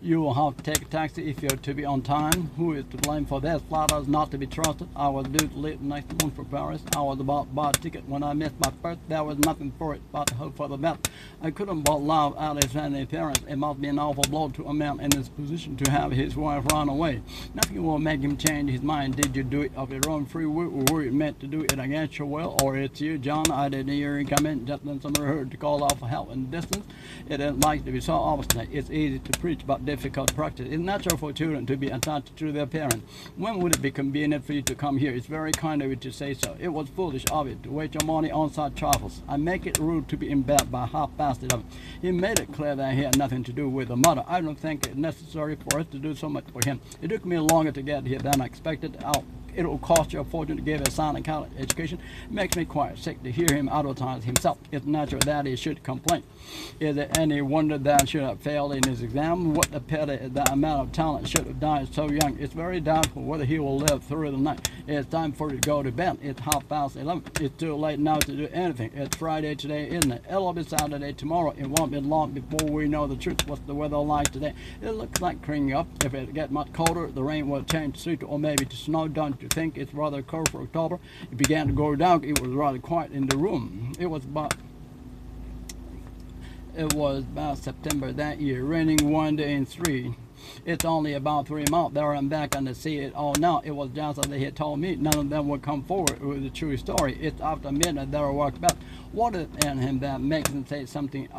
You will have to take a taxi if you're to be on time. Who is to blame for that? Flight is not to be trusted. I was due to leave next month for Paris. I was about to buy a ticket when I missed my berth. There was nothing for it but to hope for the best. I couldn't but love out his family parents. It must be an awful blow to a man in his position to have his wife run away. Nothing will make him change his mind. Did you do it of your own free will, or were you meant to do it against your will? Or it's you, John? I didn't hear you come in just then somebody heard to call off for help in the distance. It isn't like to be so obstinate. It's easy to preach, but difficult practice. It's natural for children to be attached to their parents. When would it be convenient for you to come here? It's very kind of you to say so. It was foolish of you to waste your money on such trifles. I make it rude to be in bed by 11:30. He made it clear that he had nothing to do with the mother. I don't think it's necessary for us to do so much for him. It took me longer to get here than I expected. It will cost you a fortune to give a son a college education. It makes me quite sick to hear him advertise himself. It's natural that he should complain. Is it any wonder that he should have failed in his exam? What a pity that amount of talent should have died so young. It's very doubtful whether he will live through the night. It's time for you to go to bed. It's 11:30. It's too late now to do anything. It's Friday today, isn't it? It'll be Saturday tomorrow. It won't be long before we know the truth. What's the weather like today? It looks like clearing up. If it gets much colder, the rain will change to sleet or maybe to snow. Don't you think it's rather cold for October? It began to go dark. It was rather quiet in the room. It was about September that year, raining 1 day in 3. It's only about 3 months there and back on the sea. It all now. It was just as they had told me. None of them would come forward with a true story. It's after midnight they walked back. What is in him that makes him say something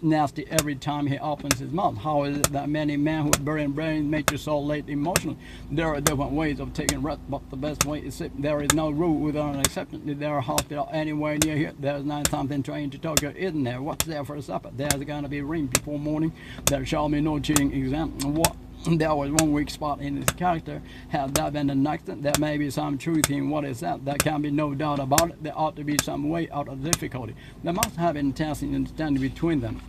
nasty every time he opens his mouth? How is it that many men who are brilliant brains make you so late emotionally? There are different ways of taking rest, but the best way is sleep. There is no rule without an exception. If there are hospital anywhere near here, there's not something train to Tokyo, isn't there? What's there for supper? There's gonna be rain before morning. There shall be no cheating exam. What? There was one weak spot in his character. Had that been an accident, there may be some truth in what is said. There can be no doubt about it. There ought to be some way out of difficulty. There must have been tacit understanding between them.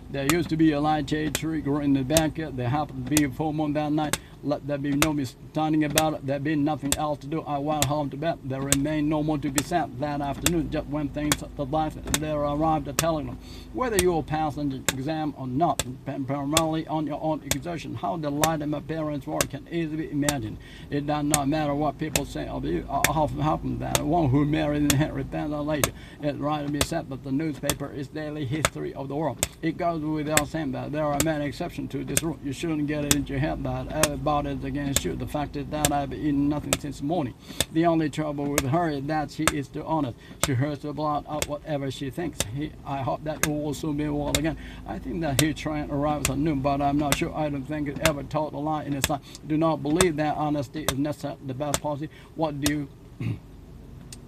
There used to be a light shade tree growing in the backyard. There happened to be a full moon that night. Let there be no misunderstanding about it. There being nothing else to do, I went home to bed. There remained no more to be said that afternoon. Just when things to life, there arrived a telegram. Whether you will pass an exam or not, depends primarily on your own exertion. How delighted my parents were can easily be imagined. It does not matter what people say of you. It often happens that one who married and had repents later. It's right to be said that the newspaper is daily history of the world. It goes without saying that there are many exceptions to this rule. You shouldn't get it into your head that everybody is against you. The fact is that I've eaten nothing since morning. The only trouble with her is that she is too honest. She hurts to blot out whatever she thinks. I hope that you will soon be well again. I think that his train arrives at noon, but I'm not sure. I don't think it ever told a lie in his life. Do not believe that honesty is necessarily the best policy. What do you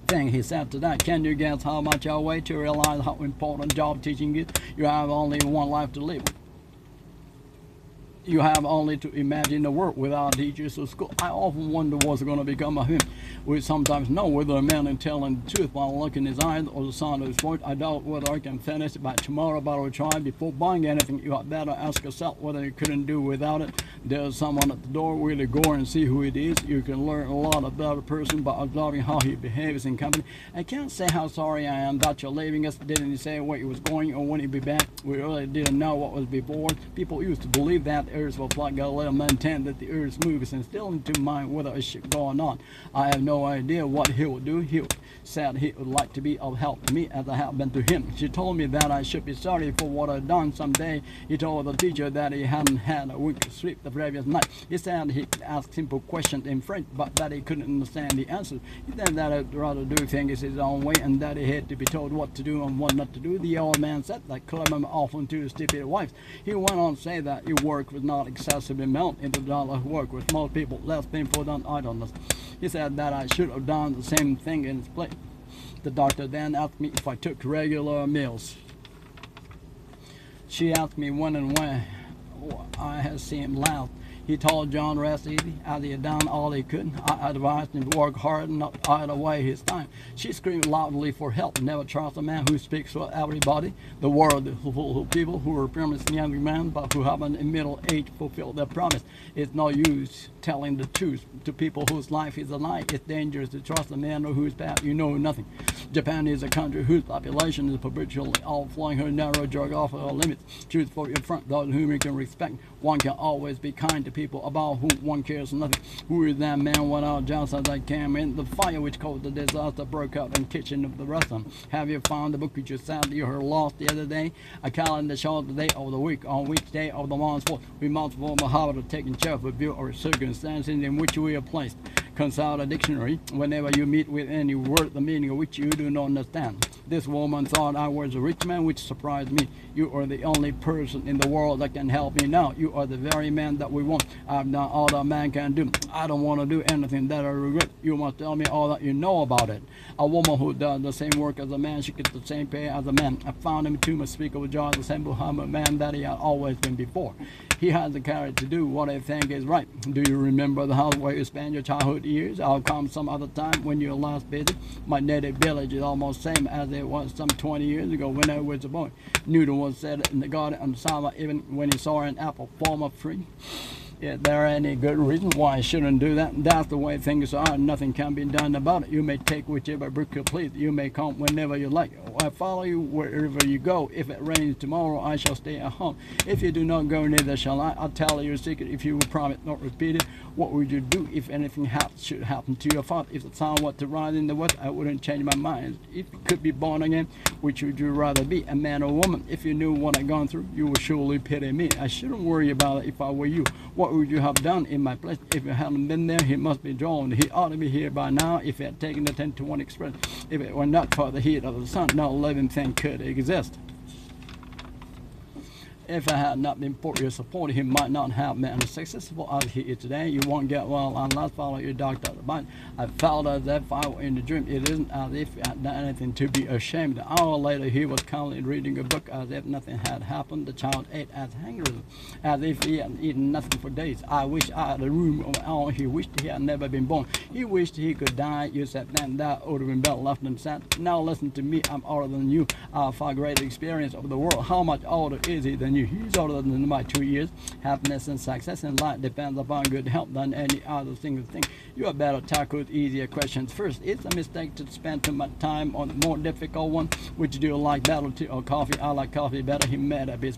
thing he said today? Can you guess how much I wait to realize how important job teaching is? You have only one life to live. You have only to imagine the world without teachers or school. I often wonder what's going to become of him. We sometimes know whether a man is telling the truth by the look in his eyes or the sound of his voice. I doubt whether I can finish it by tomorrow, but I will try. Before buying anything, you had better ask yourself whether you couldn't do without it. There's someone at the door. Really go and see who it is. You can learn a lot about a person by observing how he behaves in company. I can't say how sorry I am that you're leaving us. Didn't he say where he was going or when he'd be back? We really didn't know what was before. People used to believe that Earth was like Galileo maintained that the Earth moves and still into mind whether it should go or not. I have no idea what he would do. He said he would like to be of help to me as I have been to him. She told me that I should be sorry for what I'd done someday. He told the teacher that he hadn't had a week's sleep the previous night. He said he could ask simple questions in French, but that he couldn't understand the answers. He said that I'd rather do things his own way and that he had to be told what to do and what not to do. The old man said that Clement often to stupid wives. He went on to say that your work was not excessively melt into dollar work with most people less painful than idleness. He said that I should have done the same thing in his place. The doctor then asked me if I took regular meals. She asked me when and where I had seen him last. He told John rest easy, as he had done all he could. I advised him to work hard and not idle away his time. She screamed loudly for help. Never trust a man who speaks for everybody. The world is full of people who are promised young men, but who haven't in middle age fulfilled their promise. It's no use telling the truth to people whose life is a lie. It's dangerous to trust a man or whose path you know nothing. Japan is a country whose population is perpetually outflowing her narrow geographical limits. Choose for your front those whom you can respect. One can always be kind to people about whom one cares nothing. Who is that man without just as I came in? The fire which caused the disaster broke out in the kitchen of the restaurant. Have you found the book which you said you heard lost the other day? A calendar shows the day of the week, on which day of the month fall. We must form a habit of taking careful view of circumstances in which we are placed. Consult a dictionary whenever you meet with any word the meaning of which you do not understand. This woman thought I was a rich man, which surprised me. You are the only person in the world that can help me now. You are the very man that we want. I've done all that man can do. I don't want to do anything that I regret. You must tell me all that you know about it. A woman who does the same work as a man, she gets the same pay as a man. I found him too much speak of joy, the same humble man that he had always been before. He has the courage to do what I think is right. Do you remember the house where you spent your childhood years? I'll come some other time when you're last busy. My native village is almost the same as it was some 20 years ago when I was a boy. Newton was set in the garden on summer even when he saw an apple form of tree. Is there any good reason why I shouldn't do that? That's the way things are. Nothing can be done about it. You may take whichever book you please. You may come whenever you like. I follow you wherever you go. If it rains tomorrow, I shall stay at home. If you do not go, neither shall I. I'll tell you a secret. If you will promise not repeat it, what would you do if anything should happen to your father? If the sun were to rise in the west, I wouldn't change my mind. If you could be born again, which would you rather be, a man or woman? If you knew what I've gone through, you would surely pity me. I shouldn't worry about it if I were you. What would you have done in my place? If you hadn't been there, he must be drawn. He ought to be here by now if he had taken the 10-to-1 express. If it were not for the heat of the sun, no living thing could exist. If I had not been for your support, he might not have been as successful as he is today. You won't get well unless follow your doctor advice. I felt as if I were in a dream. It isn't as if he had done anything to be ashamed. An hour later, he was calmly reading a book as if nothing had happened. The child ate as hungry as if he had eaten nothing for days. I wish I had a room of my own. He wished he had never been born. He wished he could die. You said then that would have been better left and said. Now listen to me. I'm older than you. I have far greater experience of the world. How much older is he than you? He's older than me by 2 years. Happiness and success in life depends upon good health than any other single thing. You had better tackle easier questions first. It's a mistake to spend too much time on the more difficult one. Which do you like better, tea or coffee? I like coffee better. He made up his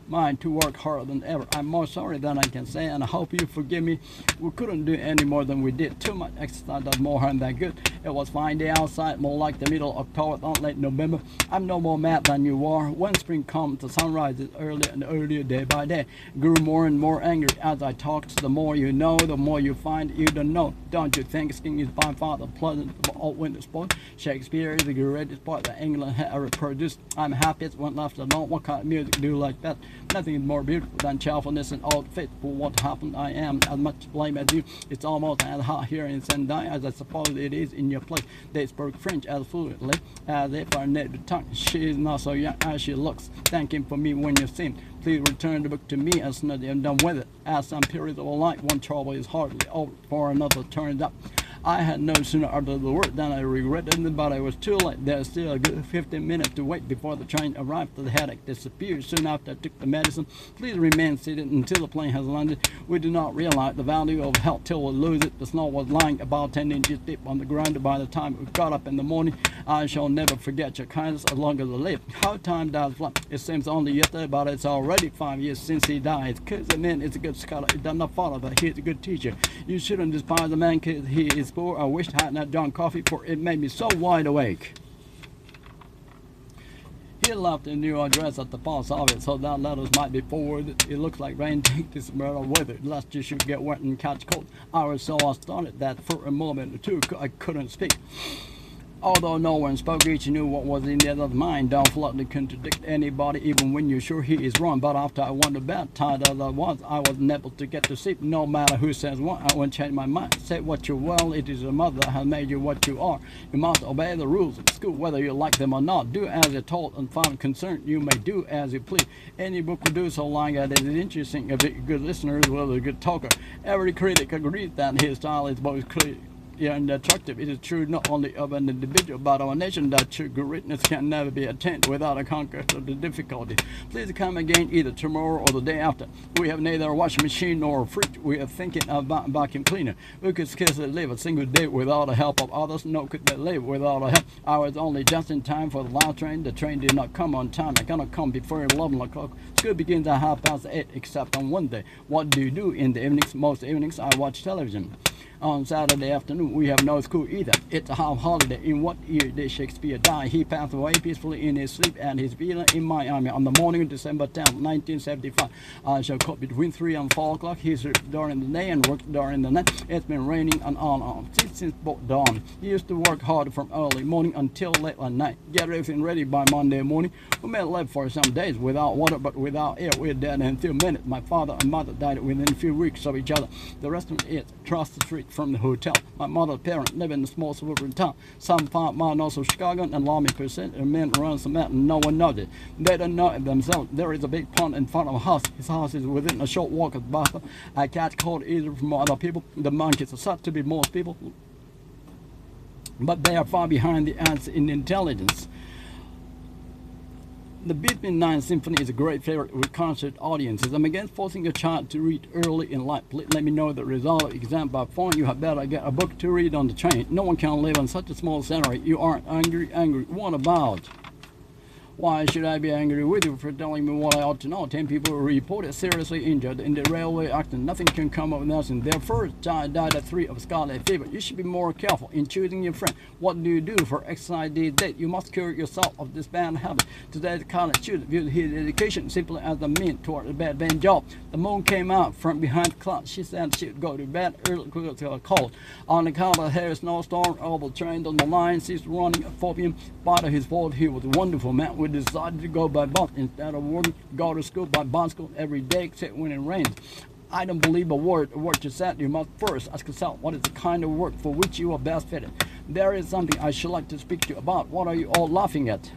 mind to work harder than ever. I'm more sorry than I can say, and I hope you forgive me. We couldn't do any more than we did. Too much exercise does more harm than good. It was fine day outside, more like the middle of October than late November. I'm no more mad than you are. When spring comes, the sun rises earlier and earlier day by day. Grew more and more angry as I talked. The more you know, the more you find you don't know. Don't you think skiing is by far the pleasant of all winter sport? Shakespeare is the greatest sport that England has ever produced. I'm happiest when left alone. What kind of music do you like best? Nothing is more beautiful than cheerfulness and old faith. For what happened, I am as much to blame as you. It's almost as hot here in Sendai as I suppose it is in your place. They spoke French as fluently as if our native tongue. She is not so young as she looks. Thank him for me when you see him. Please return the book to me as soon as I'm done with it. As some periods of life, one trouble is hardly over before another turns up. I had no sooner uttered the word than I regretted it, but I was too late. There's still a good 15 minutes to wait before the train arrived. The headache disappeared soon after I took the medicine. Please remain seated until the plane has landed. We do not realize the value of health till we lose it. The snow was lying about 10 inches deep on the ground by the time we got up in the morning. I shall never forget your kindness as long as I live. How time does fly. It seems only yesterday, but it's already 5 years since he died. Because the man is a good scholar. It does not follow that he is a good teacher. You shouldn't despise the man because he is poor. I wished I had not drunk coffee, for it made me so wide awake. He left a new address at the post office so that letters might be forwarded. It looks like rain. Take this umbrella with it, lest you should get wet and catch cold. I was so astonished that for a moment or two I couldn't speak. Although no one spoke, each knew what was in the other's mind. Don't flatly contradict anybody, even when you're sure he is wrong. But after I went to bed, tired as I was unable to get to sleep. No matter who says what, I won't change my mind. Say what you will, it is your mother that has made you what you are. You must obey the rules of school, whether you like them or not. Do as you're told, and find concern. You may do as you please. Any book will do so long as it is interesting. If it's a good listener as well as a good talker. Every critic agrees that his style is both clear and attractive. It is true not only of an individual but of a nation that true greatness can never be attained without a conquest of the difficulty. Please come again either tomorrow or the day after. We have neither a washing machine nor a fridge. We are thinking about vacuum cleaner. We could scarcely live a single day without the help of others, nor could they live without a help. I was only just in time for the last train. The train did not come on time. I cannot come before 11 o'clock. School begins at 8:30, except on one day. What do you do in the evenings? Most evenings I watch television. On Saturday afternoon, we have no school either. It's a half holiday. In what year did Shakespeare die? He passed away peacefully in his sleep and his villa in Miami on the morning of December 10, 1975. I shall call between 3 and 4 o'clock. He slept during the day and worked during the night. It's been raining and on since dawn. He used to work hard from early morning until late at night. Get everything ready by Monday morning. We may live for some days without water, but without air, we're dead in a few minutes. My father and mother died within a few weeks of each other. The rest of it across the street from the hotel. My mother's parents live in a small suburban town, some 5 miles north of Chicago, and alarming percent of men runs the mountain. No one knows it. They don't know it themselves. There is a big pond in front of a house. His house is within a short walk of the bathroom. I catch cold either from other people. The monkeys are said to be most people, but they are far behind the ants in intelligence. The Beethoven Ninth Symphony is a great favorite with concert audiences. I'm against forcing a child to read early in life. Please let me know the result of the exam by phone. You had better get a book to read on the train. No one can live on such a small salary. You aren't angry. What about? Why should I be angry with you for telling me what I ought to know? 10 people were reported seriously injured in the railway accident. Nothing can come of nothing. Their first child died at 3 of scarlet fever. You should be more careful in choosing your friend. What do you do for exercise these days? You must cure yourself of this bad habit. Today's college student viewed his education simply as a means toward a bad job. The moon came out from behind clouds. She said she would go to bed early because it was cold. On account of a heavy snowstorm, all the trains on the line ceased running at 4 p.m. Part of his fault, he was a wonderful man. We decided to go by bus instead of working. Go to school by bicycle every day except when it rains. I don't believe a word you said. You must first ask yourself what is the kind of work for which you are best fitted. There is something I should like to speak to you about. What are you all laughing at?